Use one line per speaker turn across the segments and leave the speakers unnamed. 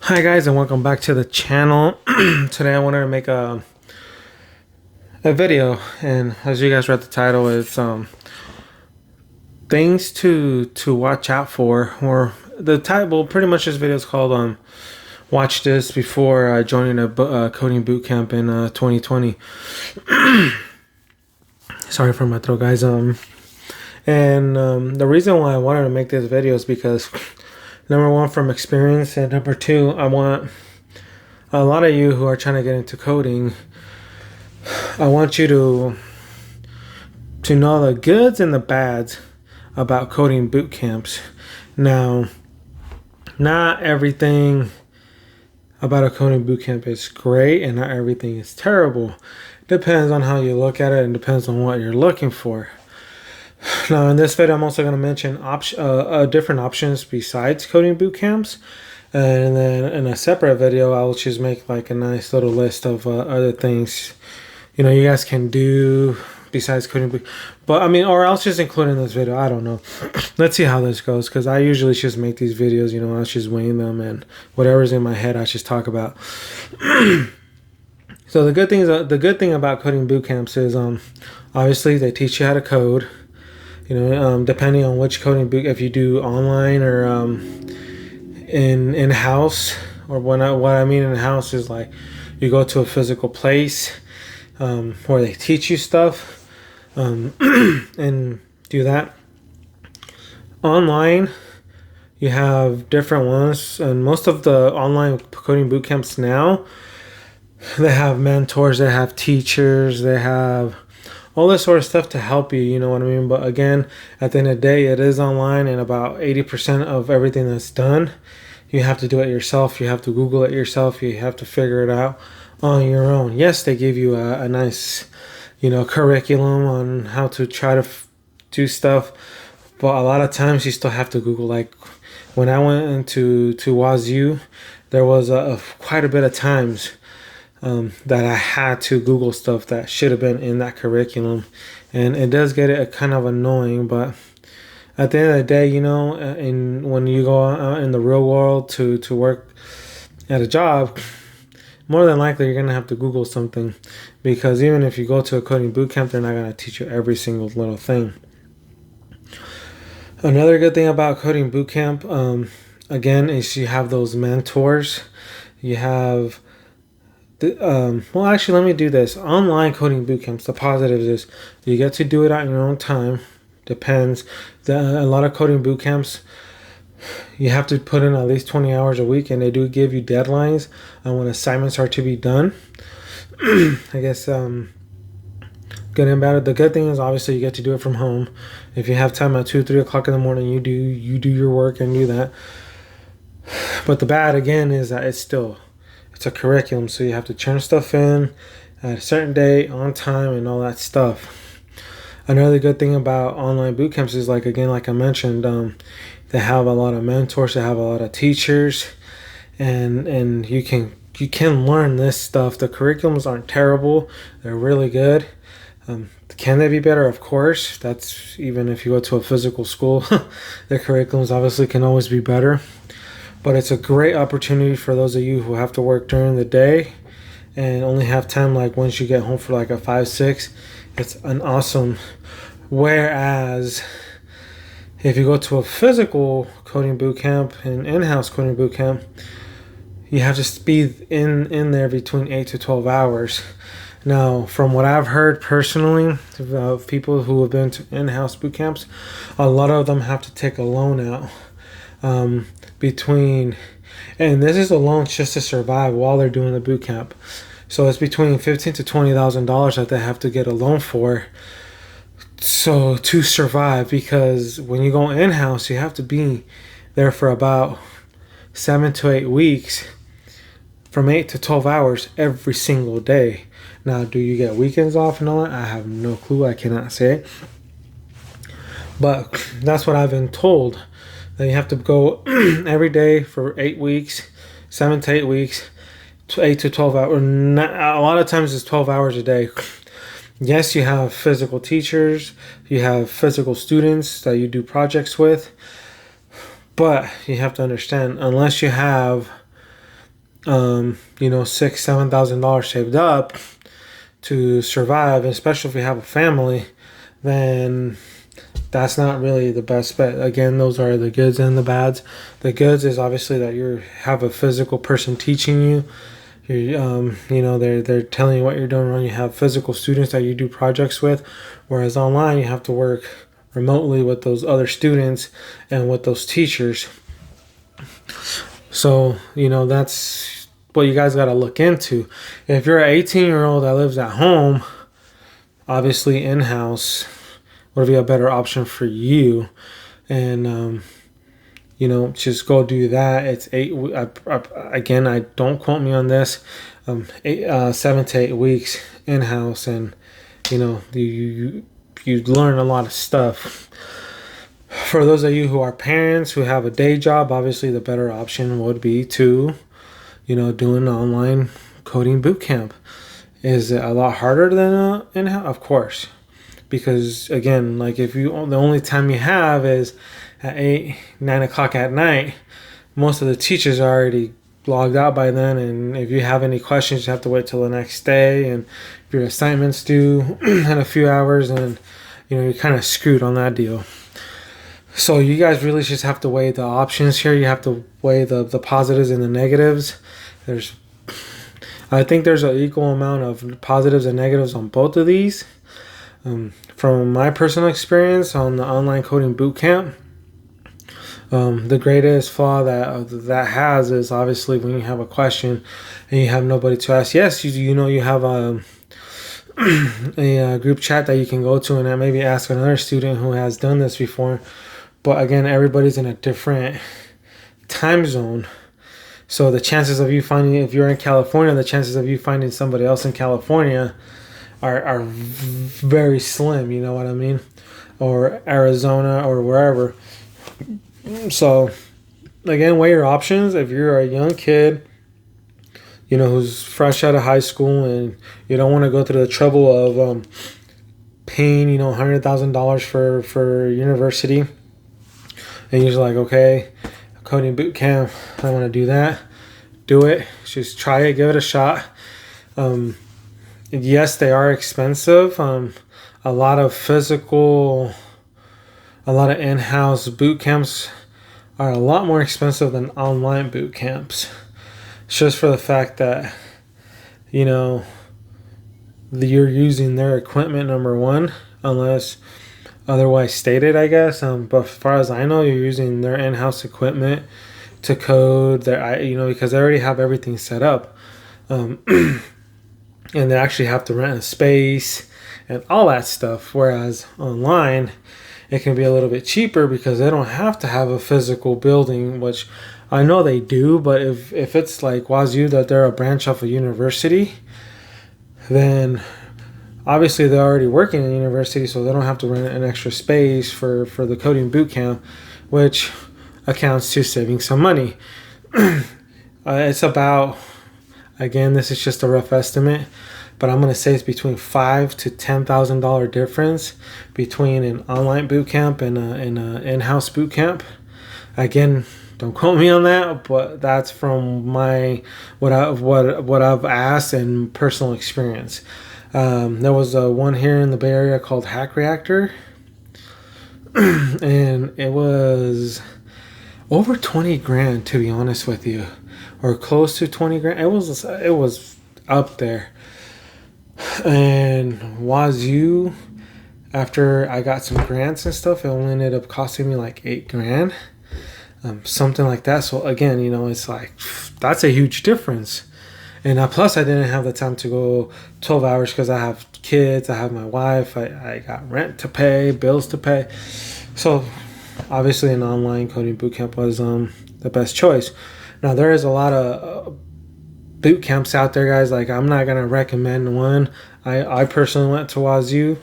Hi guys, and welcome back to the channel. Today I wanted to make a video, and as you guys read the title, it's things to watch out for. Or the title, pretty much this video is called watch this before joining a coding bootcamp in 2020. Sorry for my throat, guys. The reason why I wanted to make this video is because number one, from experience, and number two, I want a lot of you who are trying to get into coding, I want you to know the goods and the bads about coding boot camps. Now, not everything about a coding boot camp is great, and not everything is terrible. Depends on how you look at it, and depends on what you're looking for. Now, in this video, I'm also going to mention different options besides coding boot camps. And then in a separate video, I'll just make like a nice little list of other things, you guys can do besides coding boot. But I mean, or I'll just include in this video. I don't know. Let's see how this goes, because I usually just make these videos, I just wing them, and whatever's in my head, I just talk about. So the good thing about coding boot camps is obviously they teach you how to code. Depending on which coding boot, if you do online or in-house, or what I mean in-house is like you go to a physical place where they teach you stuff and do that. Online, you have different ones, and most of the online coding boot camps now, they have mentors, they have teachers, they have all this sort of stuff to help you, you know what I mean? But again, at the end of the day, it is online, and about 80% of everything that's done, you have to do it yourself. You have to Google it yourself. You have to figure it out on your own. Yes, they give you a nice, curriculum on how to try to do stuff, but a lot of times you still have to Google. Like when I went into Wazoo, there was quite a bit of times that I had to Google stuff that should have been in that curriculum, and it does get it kind of annoying. But at the end of the day, and when you go out in the real world to work at a job, more than likely you're gonna have to Google something, because even if you go to a coding boot camp, they're not gonna teach you every single little thing. Another good thing about coding boot camp, again, is you have those mentors. You have well, actually, let me do this. Online coding boot camps, the positives is you get to do it at your own time. Depends. A lot of coding boot camps, you have to put in at least 20 hours a week, and they do give you deadlines on when assignments are to be done. I guess good and bad. The good thing is obviously you get to do it from home. If you have time at 2, 3 o'clock in the morning, you do your work and do that. But the bad, again, is that it's a curriculum, so you have to turn stuff in at a certain date, on time, and all that stuff. Another good thing about online boot camps is, like I mentioned, they have a lot of mentors, they have a lot of teachers, and you can learn this stuff. The curriculums aren't terrible; they're really good. Can they be better? Of course. That's even if you go to a physical school, the curriculums obviously can always be better. But it's a great opportunity for those of you who have to work during the day and only have time like once you get home for like a 5, 6. It's an awesome. Whereas if you go to a physical coding boot camp, an in-house coding boot camp, you have to be in there between 8 to 12 hours. Now, from what I've heard personally of people who have been to in-house boot camps, a lot of them have to take a loan out. And this is a loan just to survive while they're doing the boot camp. So it's between $15,000 to $20,000 that they have to get a loan for, so to survive. Because when you go in-house, you have to be there for about 7 to 8 weeks, from 8 to 12 hours every single day. Now, do you get weekends off and all that? I have no clue. I cannot say. But that's what I've been told. Then you have to go every day for 8 weeks, 7 to 8 weeks, 8 to 12 hours. A lot of times it's 12 hours a day. Yes, you have physical teachers, you have physical students that you do projects with, but you have to understand, unless you have $6,000-7,000 saved up to survive, especially if you have a family, then that's not really the best bet. Again, those are the goods and the bads. The goods is obviously that you have a physical person teaching you. They're telling you what you're doing wrong. You have physical students that you do projects with, whereas online you have to work remotely with those other students and with those teachers. So that's what you guys got to look into. If you're an 18-year-old that lives at home, obviously in-house would be a better option for you, and just go do that. It's again, I don't quote me on this, 7 to 8 weeks in-house, and you learn a lot of stuff. For those of you who are parents who have a day job, obviously the better option would be to do an online coding boot camp. Is it a lot harder than in-house? Of course, because again, like if the only time you have is at 8-9 o'clock at night, most of the teachers are already logged out by then, and if you have any questions, you have to wait till the next day, and if your assignments due in a few hours, and you're kind of screwed on that deal. So you guys really just have to weigh the options here. You have to weigh the positives and the negatives. I think there's an equal amount of positives and negatives on both of these. From my personal experience on the online coding bootcamp, the greatest flaw that has is obviously when you have a question and you have nobody to ask. Yes, you have a group chat that you can go to and maybe ask another student who has done this before. But again, everybody's in a different time zone. So the chances of you finding, if you're in California, the chances of you finding somebody else in California are very slim, you know what I mean? Or Arizona or wherever. So again, weigh your options. If you're a young kid, who's fresh out of high school and you don't want to go through the trouble of paying, $100,000 for university, and you're just like, okay, coding boot camp, I want to do that. Do it. Just try it. Give it a shot. Yes, they are expensive. A lot of in-house boot camps are a lot more expensive than online boot camps. It's just for the fact that, you're using their equipment, number one, unless otherwise stated, I guess. But as far as I know, you're using their in-house equipment to code because they already have everything set up. And they actually have to rent a space and all that stuff. Whereas online, it can be a little bit cheaper because they don't have to have a physical building, which I know they do. But if it's like Wazoo, that they're a branch of a university, then obviously they're already working in the university, so they don't have to rent an extra space for the coding boot camp, which accounts to saving some money. It's about, again, this is just a rough estimate, but I'm going to say it's between $5,000 to $10,000 difference between an online boot camp and an in-house boot camp. Again, don't quote me on that, but that's from what I've asked and personal experience. There was one here in the Bay Area called Hack Reactor, and it was over 20 grand, to be honest with you, or close to 20 grand. It was up there. And Wazoo, after I got some grants and stuff, it only ended up costing me like 8 grand, something like that. So again, it's like, that's a huge difference. And plus, I didn't have the time to go 12 hours because I have kids, I have my wife, I got rent to pay, bills to pay. So obviously an online coding bootcamp was the best choice. Now, there is a lot of boot camps out there, guys. Like, I'm not going to recommend one. I personally went to Wazoo.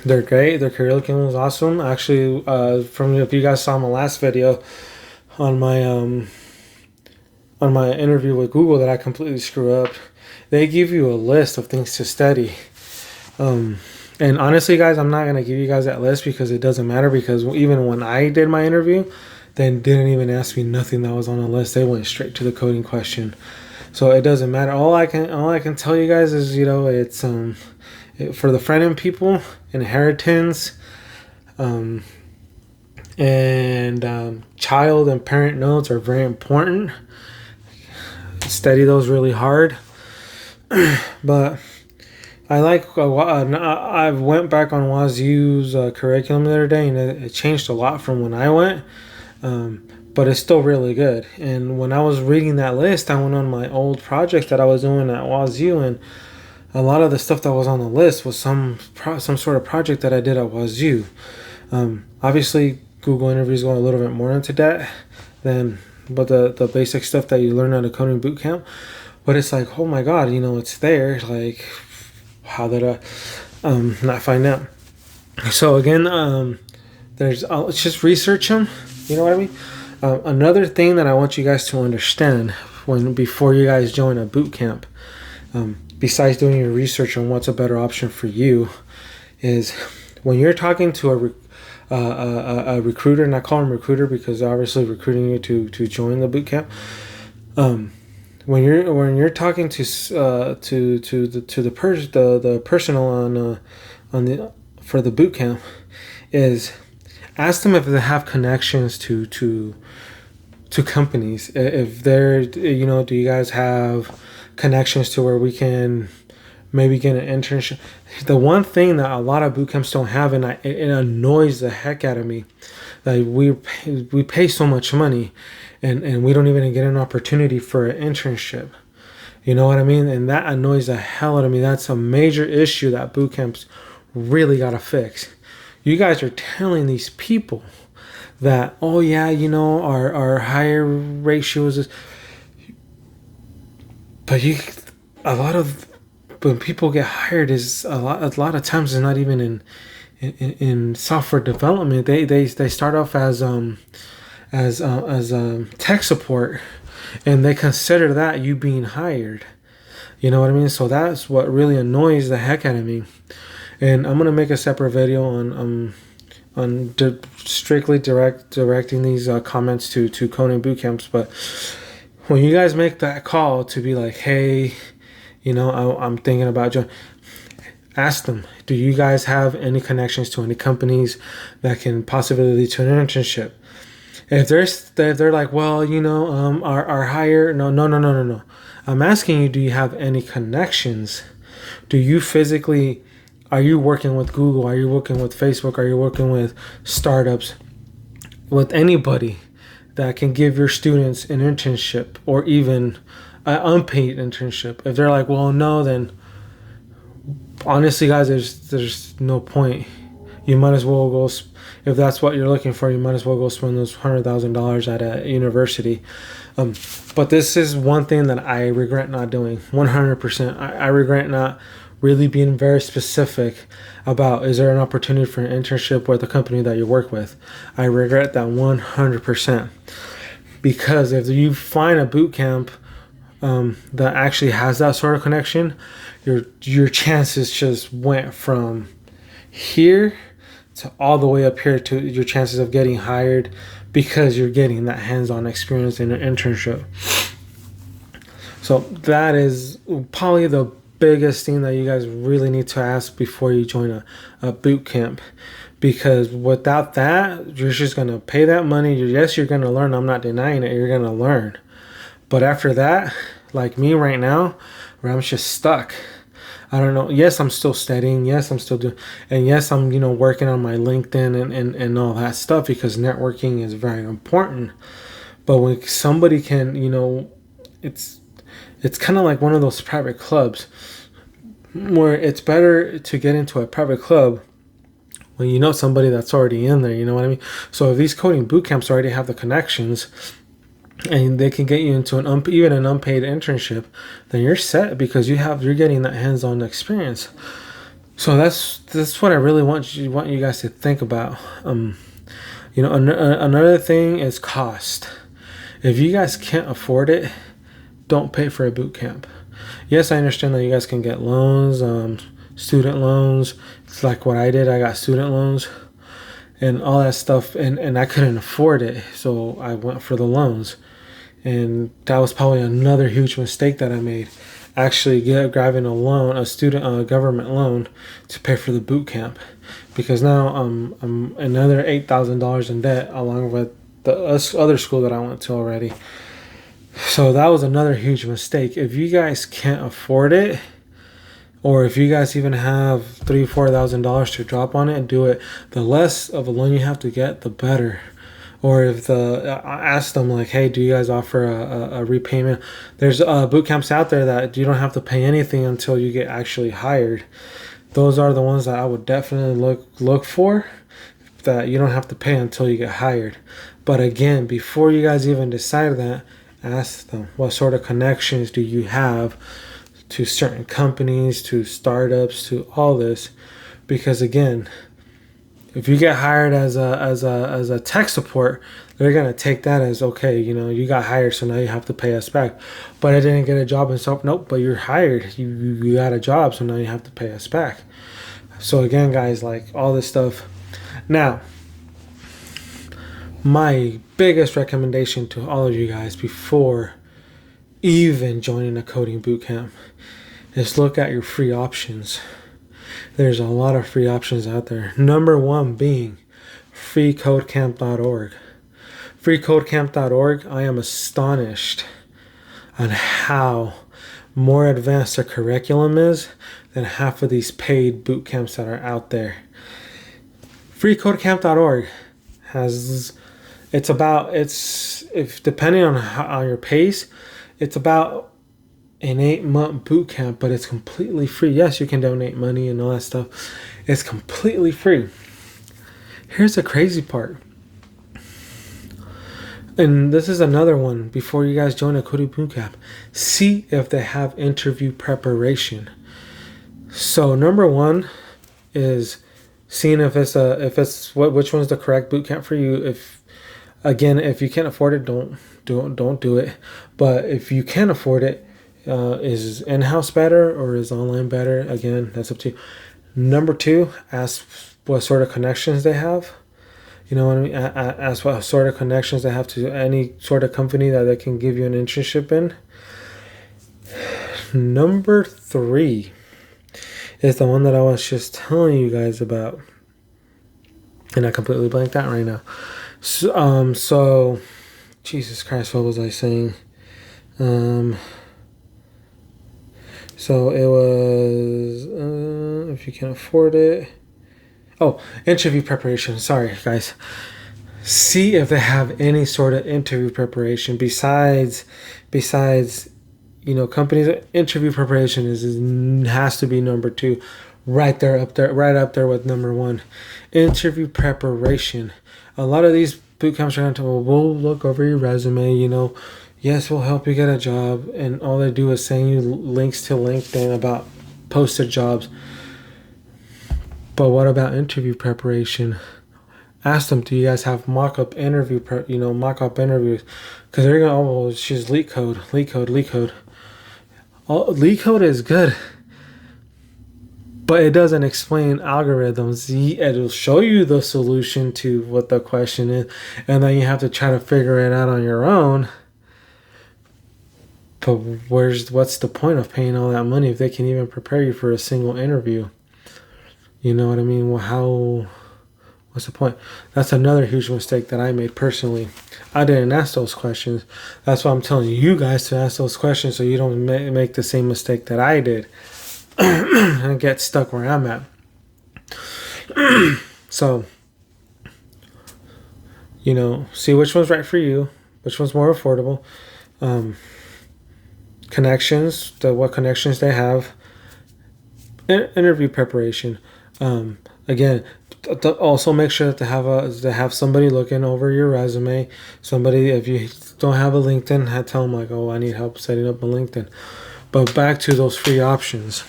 They're great. Their curriculum is awesome. Actually, if you guys saw my last video on my interview with Google that I completely screw up, they give you a list of things to study. And honestly, guys, I'm not going to give you guys that list because it doesn't matter, because even when I did my interview, They didn't even ask me nothing that was on the list. They went straight to the coding question. So it doesn't matter. All I can tell you guys is, it's for the front end people, inheritance, and child and parent nodes are very important. Study those really hard. But I went back on Wazoo's curriculum the other day, and it changed a lot from when I went. But it's still really good. And when I was reading that list, I went on my old project that I was doing at Wazoo, and a lot of the stuff that was on the list was some sort of project that I did at Wazoo. Obviously, Google interviews go a little bit more into that but the basic stuff that you learn at a coding bootcamp. But it's like, oh my God, it's there. Like, how did I not find out? So again, let's just research them. You know what I mean? Another thing that I want you guys to understand before you guys join a boot camp, besides doing your research on what's a better option for you, is when you're talking to a recruiter, and I call them recruiter because they're obviously recruiting you to join the boot camp. When you're talking to the person for the boot camp, is ask them if they have connections to companies. If they're, do you guys have connections to where we can maybe get an internship? The one thing that a lot of boot camps don't have, and it annoys the heck out of me, that we pay so much money, and we don't even get an opportunity for an internship. You know what I mean? And that annoys the hell out of me. That's a major issue that boot camps really gotta fix. You guys are telling these people that, oh yeah, our higher ratios is, but when people get hired, is a lot of times it's not even in software development. They start off as tech support, and they consider that you being hired. You know what I mean? So that's what really annoys the heck out of me. And I'm gonna make a separate video on strictly directing these comments to coding bootcamps. But when you guys make that call to be like, hey, I'm thinking about joining, ask them, do you guys have any connections to any companies that can possibly lead to an internship? If they're like, well, our hire, no. I'm asking you, do you have any connections? Are you working with Google? Are you working with Facebook? Are you working with startups? With anybody that can give your students an internship, or even an unpaid internship? If they're like, well, no, then honestly, guys, there's no point. You might as well go, if that's what you're looking for, you might as well go spend those $100,000 at a university. But this is one thing that I regret not doing, 100%. I regret not really being very specific about, is there an opportunity for an internship with the company that you work with? I regret that 100%. Because if you find a boot camp that actually has that sort of connection, your chances just went from here to all the way up here to your chances of getting hired, because you're getting that hands-on experience in an internship. So that is probably the biggest thing that you guys really need to ask before you join a boot camp. Because without that, you're just going to pay that money. Yes, you're going to learn. I'm not denying it. You're going to learn. But after that, like me right now, where I'm just stuck. I don't know. Yes, I'm still studying. Yes, I'm still doing. And yes, I'm, working on my LinkedIn and all that stuff, because networking is very important. But when somebody can, it's kind of like one of those private clubs where it's better to get into a private club when you know somebody that's already in there. You know what I mean? So if these coding boot camps already have the connections, and they can get you into even an unpaid internship, then you're set, because you're getting that hands-on experience. So that's what I really want you guys to think about. Another thing is cost. If you guys can't afford it, don't pay for a boot camp. Yes, I understand that you guys can get loans, student loans. It's like what I did. I got student loans, and all that stuff, and I couldn't afford it, so I went for the loans. And that was probably another huge mistake that I made. Actually, grabbing a loan, a government loan, to pay for the boot camp, because now I'm another $8,000 in debt, along with the other school that I went to already. So that was another huge mistake. If you guys can't afford it, or if you guys even have $3,000-$4,000 to drop on it, do it. The less of a loan you have to get, the better. Or if ask them like, hey, do you guys offer a repayment? There's boot camps out there that you don't have to pay anything until you get actually hired. Those are the ones that I would definitely look for, that you don't have to pay until you get hired. But again, before you guys even decide that, ask them, what sort of connections do you have to certain companies, to startups, to all this? Because again, if you get hired as a tech support, they're gonna take that as, okay, you got hired, so now you have to pay us back. But I didn't get a job and so nope. But you're hired, you got a job, so now you have to pay us back. So again, guys, like all this stuff. Now, my biggest recommendation to all of you guys before even joining a coding bootcamp is look at your free options. There's a lot of free options out there. Number one being freecodecamp.org. Freecodecamp.org, I am astonished on how more advanced their curriculum is than half of these paid boot camps that are out there. Freecodecamp.org has, if depending on your pace, it's about an 8-month boot camp, but it's completely free. Yes, you can donate money and all that stuff. It's completely free. Here's the crazy part. And this is another one. Before you guys join a coding boot camp, see if they have interview preparation. So number one is seeing which one's the correct boot camp for you. If you can't afford it, don't do it. But if you can afford it, is in-house better or is online better? Again, that's up to you. Number two, ask what sort of connections they have. You know what I mean? Ask what sort of connections they have to any sort of company that they can give you an internship in. Number three is the one that I was just telling you guys about, and I completely blanked out right now. So Jesus Christ, what was I saying? So it was, if you can afford it. Oh, interview preparation. Sorry, guys. See if they have any sort of interview preparation besides, companies. Interview preparation has to be number two, right up there with number one. Interview preparation. A lot of these boot camps are going to, we'll look over your resume, yes, we'll help you get a job, and all they do is send you links to LinkedIn about posted jobs. But what about interview preparation? Ask them, do you guys have mock-up interviews? Because they're going, oh, well, she's leak code. Leak code is good, but it doesn't explain algorithms. It'll show you the solution to what the question is, and then you have to try to figure it out on your own. But what's the point of paying all that money if they can even prepare you for a single interview? You know what I mean? Well, what's the point? That's another huge mistake that I made personally. I didn't ask those questions. That's why I'm telling you guys to ask those questions, so you don't make the same mistake that I did and get stuck where I'm at. So, see which one's right for you, which one's more affordable. Connections, what connections they have. Interview preparation. Again, also make sure that they have somebody looking over your resume. Somebody, if you don't have a LinkedIn, tell them like, oh, I need help setting up a LinkedIn. But back to those free options.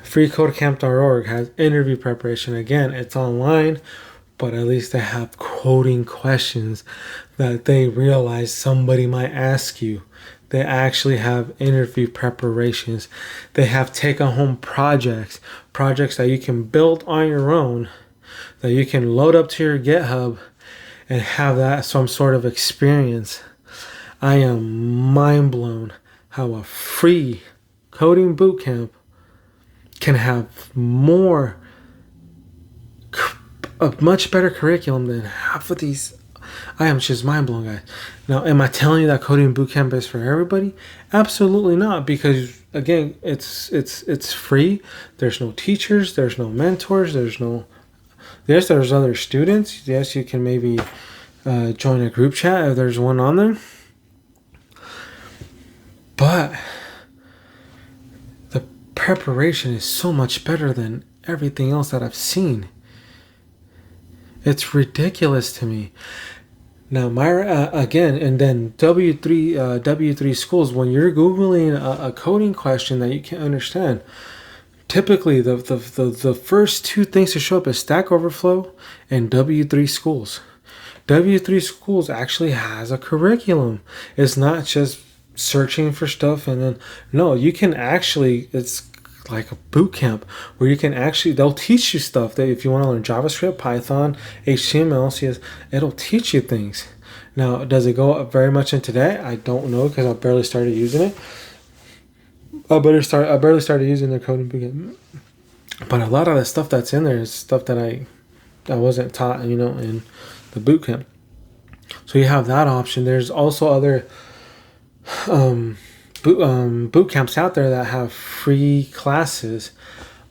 Freecodecamp.org has interview preparation. Again, it's online, but at least they have coding questions that they realize somebody might ask you. They actually have interview preparations. They have take-home projects that you can build on your own that you can load up to your GitHub and have that some sort of experience. I am mind blown how a free coding bootcamp can have a much better curriculum than half of these. I am just mind blown, guys. Now, am I telling you that coding bootcamp is for everybody? Absolutely not, because again, it's free. There's no teachers, there's no mentors, there's other students. Yes, you can maybe join a group chat if there's one on there. But the preparation is so much better than everything else that I've seen. It's ridiculous to me. Now, again, and then W3 schools, when you're Googling a coding question that you can't understand, typically the first two things to show up is Stack Overflow and W3 schools. W3 schools actually has a curriculum. It's not just searching for stuff and then, no, you can actually, it's like a boot camp where you can actually, they'll teach you stuff that if you want to learn JavaScript, Python, HTML, CS, it'll teach you things. Now, does it go up very much into that? I don't know, because I barely started using it. I barely started using the coding boot camp. But a lot of the stuff that's in there is stuff that I wasn't taught, in the boot camp. So you have that option. There's also other boot camps out there that have free classes.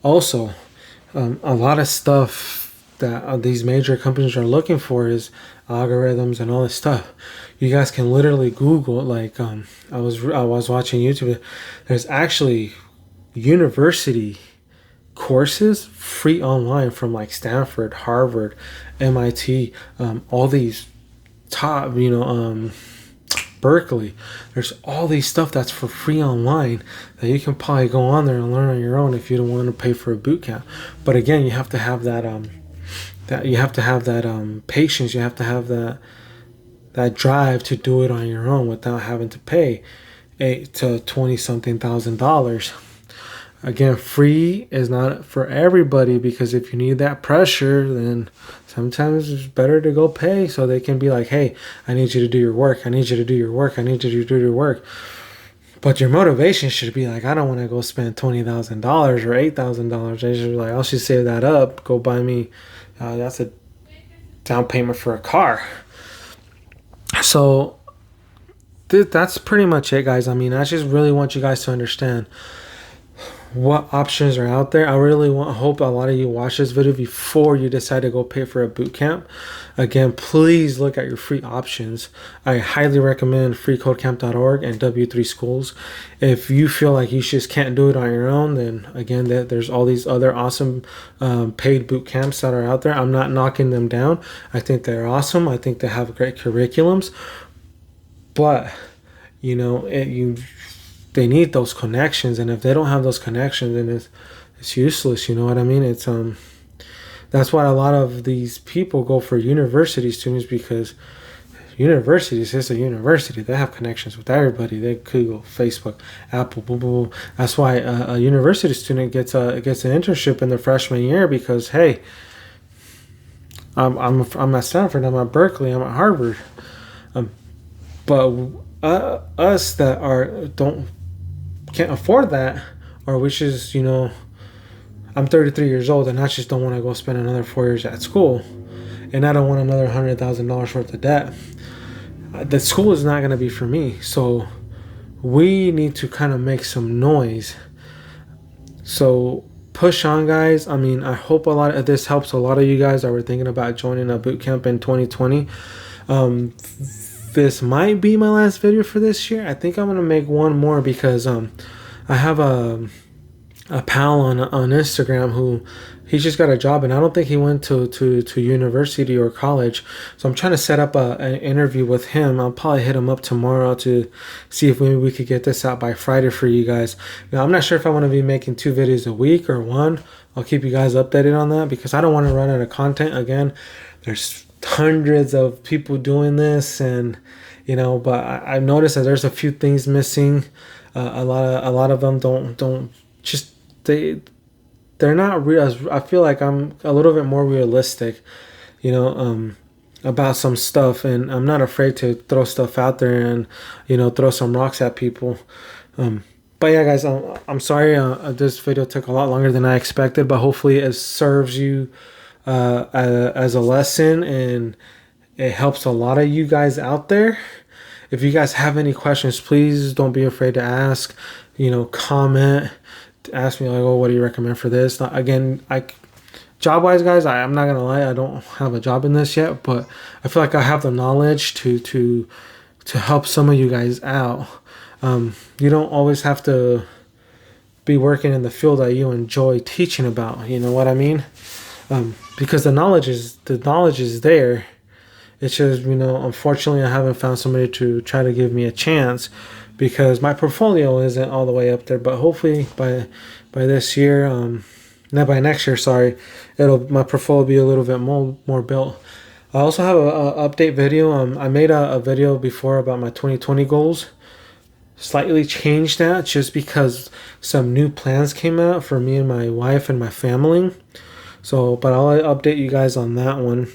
Also, a lot of stuff that these major companies are looking for is algorithms and all this stuff. You guys can literally Google, like I was watching YouTube. There's actually university courses free online from like Stanford, Harvard, MIT, all these top, Berkeley. There's all these stuff that's for free online that you can probably go on there and learn on your own if you don't want to pay for a boot camp. But again, you have to have that patience. You have to have that drive to do it on your own without having to pay $8,000 to $20-something thousand. Again, free is not for everybody, because if you need that pressure, then sometimes it's better to go pay so they can be like, hey, I need you to do your work. I need you to do your work. I need you to do your work. But your motivation should be like, I don't want to go spend $20,000 or $8,000. They should be like, I should save that up. Go buy me. That's a down payment for a car. So that's pretty much it, guys. I mean, I just really want you guys to understand what options are out there. I really hope a lot of you watch this video before you decide to go pay for a boot camp. Again, please look at your free options. I highly recommend freecodecamp.org and W3 schools. If you feel like you just can't do it on your own, then again, there's all these other awesome paid boot camps that are out there. I'm not knocking them down. I think they're awesome. I think they have great curriculums, but they need those connections, and if they don't have those connections, then it's useless. You know what I mean? It's that's why a lot of these people go for university students, because universities is a university. They have connections with everybody. They Google, Facebook, Apple, boom, boom, boom. That's why a university student gets an internship in their freshman year, because hey, I'm at Stanford, I'm at Berkeley, I'm at Harvard, but us that can't afford that, or which is, I'm 33 years old and I just don't want to go spend another 4 years at school, and I don't want another $100,000 worth of debt. The school is not going to be for me. So we need to kind of make some noise. So push on, guys. I mean, I hope a lot of this helps a lot of you guys that were thinking about joining a boot camp in 2020. This might be my last video for this year. I think I'm gonna make one more, because I have a pal on Instagram who he just got a job, and I don't think he went to university or college. So I'm trying to set up an interview with him. I'll probably hit him up tomorrow to see if maybe we could get this out by Friday for you guys. Now, I'm not sure if I want to be making 2 videos a week or one. I'll keep you guys updated on that, because I don't want to run out of content. Again, there's hundreds of people doing this, and but I've noticed that there's a few things missing. A lot of them don't just they're not real. I feel like I'm a little bit more realistic, you know, about some stuff, and I'm not afraid to throw stuff out there and, throw some rocks at people. But yeah, guys, I'm sorry. This video took a lot longer than I expected, but hopefully it serves you as a lesson, and it helps a lot of you guys out there. If you guys have any questions, please don't be afraid to ask. Comment, ask me like, oh, what do you recommend for this? Again, job wise, guys, I'm not gonna lie, I don't have a job in this yet, but I feel like I have the knowledge to help some of you guys out. You don't always have to be working in the field that you enjoy teaching about. You know what I mean? Because the knowledge is there. It's just, unfortunately, I haven't found somebody to try to give me a chance, because my portfolio isn't all the way up there. But hopefully by this year, not by next year, sorry, my portfolio will be a little bit more built. I also have a update video. I made a video before about my 2020 goals. Slightly changed that just because some new plans came out for me and my wife and my family. So, but I'll update you guys on that one.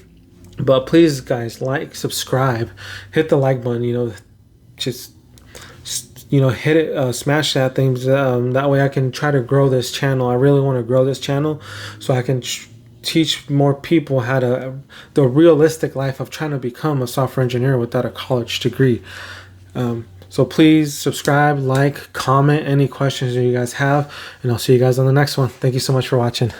But please, guys, like, subscribe, hit the like button. Just hit it, smash that thing. That way I can try to grow this channel. I really want to grow this channel so I can teach more people the realistic life of trying to become a software engineer without a college degree. So please subscribe, like, comment any questions that you guys have, and I'll see you guys on the next one. Thank you so much for watching.